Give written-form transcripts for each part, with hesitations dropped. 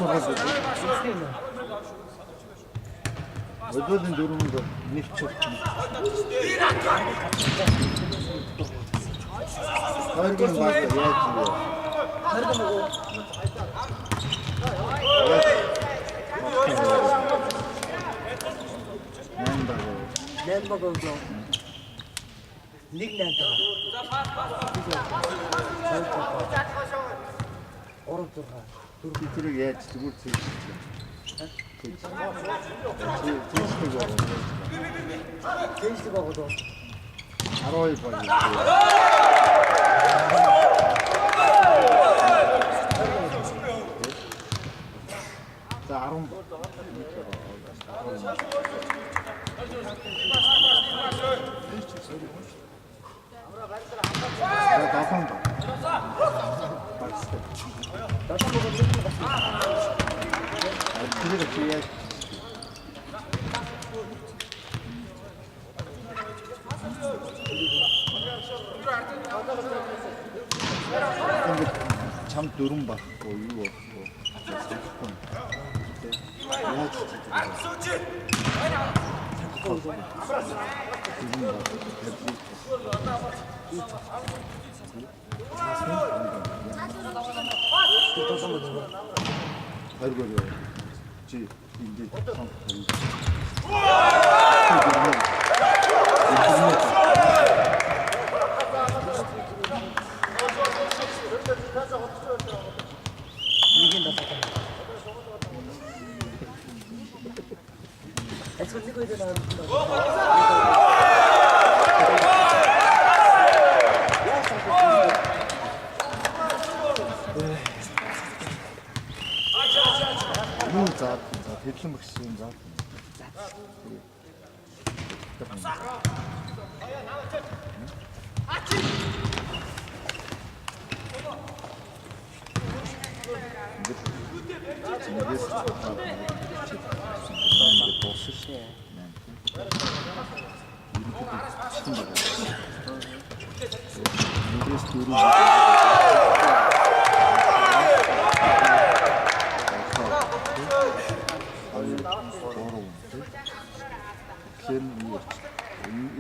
сургаал. Өдөөний дөрөвөнд нэгчээ. Хоёрын баг яаж вэ? Хоёрын нөгөө Нэмбагоо. Нэг нэмбаг. Оротоо. Түрүүг яаж зүгээр цэвэрлэв. Тэйстэй байгаа. 12 баг. За 10 баг. 참 дөрөн баггүй юу болохгүй. Яаж ч Хайргоо чи энэ сон. Нэгэн дасаа. Эцэг зүйтэй дээр за хэвлэн багшийн за.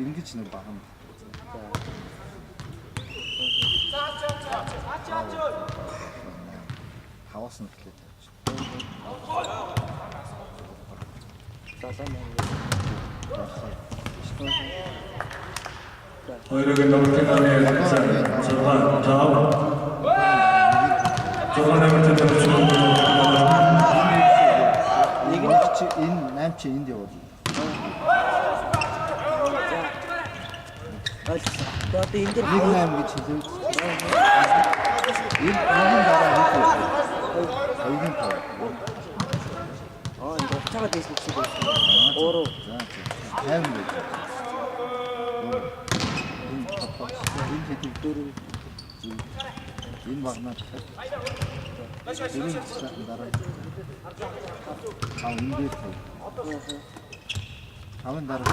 ингэж нэг баган. Хаваас нь хэлээд. Хоёрыг нөхөдөө зургаан таав. Зургаан нэг чи энэ 8 чи энд яваад. Одоо энэ дээр 8 гэж хэлээ. Энэ дараа хэлээ. Хоёрын тав. энэ цагаад байсан чи. Өөрөө. Хайм гэж. Энэ хэдий дөрөв. Энэ багнаа. Энэ дараа. Энэ дээр. Аван дараа.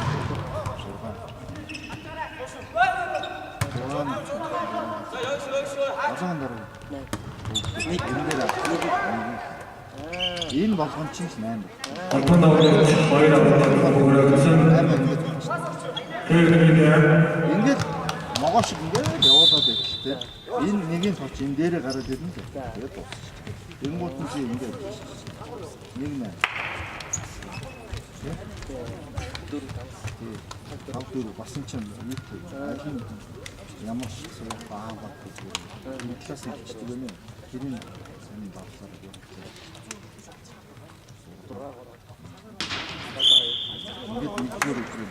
Энэ болгон чинь 8. Одон хоёр өгсөн. Ингээд могоо шиг ингээд явуулаад байжтэй. Энэ нэгийн точ энэ дээрээ гараад ирнэ л. Тэгээд дуусчих. Энэ гол нь ингээд нэг нэ. Тавдүр басан чинь нэг алин ямар ч баа багт энэ класс хийдэг юм. Тэрийн сайн багсаар явуулдаг. Ингээд нэгдүгээр өдрийн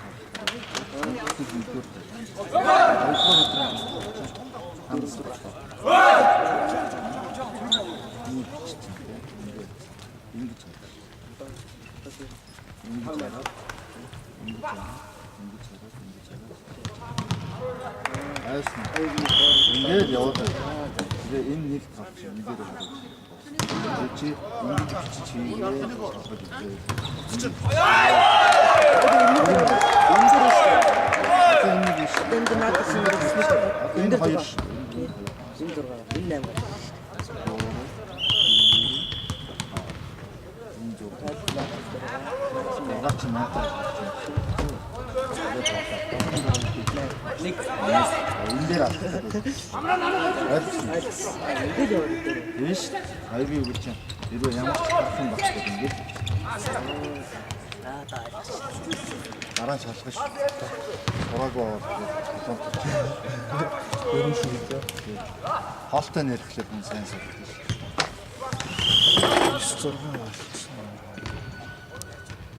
ингээд яваад тэгээ энэ нэг тавч энэ дээр чи ингэж чи зөв. Ягаад ч наатаа. Нэг Энэ дээр алхах. ингэж явдаг. Биш. Хайби үгүй чинь. Хэрвээ ямар ч хатсан багчдаг ингээд Та. дараа шалгах ш. Ураагаа Ерөн шиг дээ. хоолтой нэрхлээр хүн сайн суулдаг ш. 6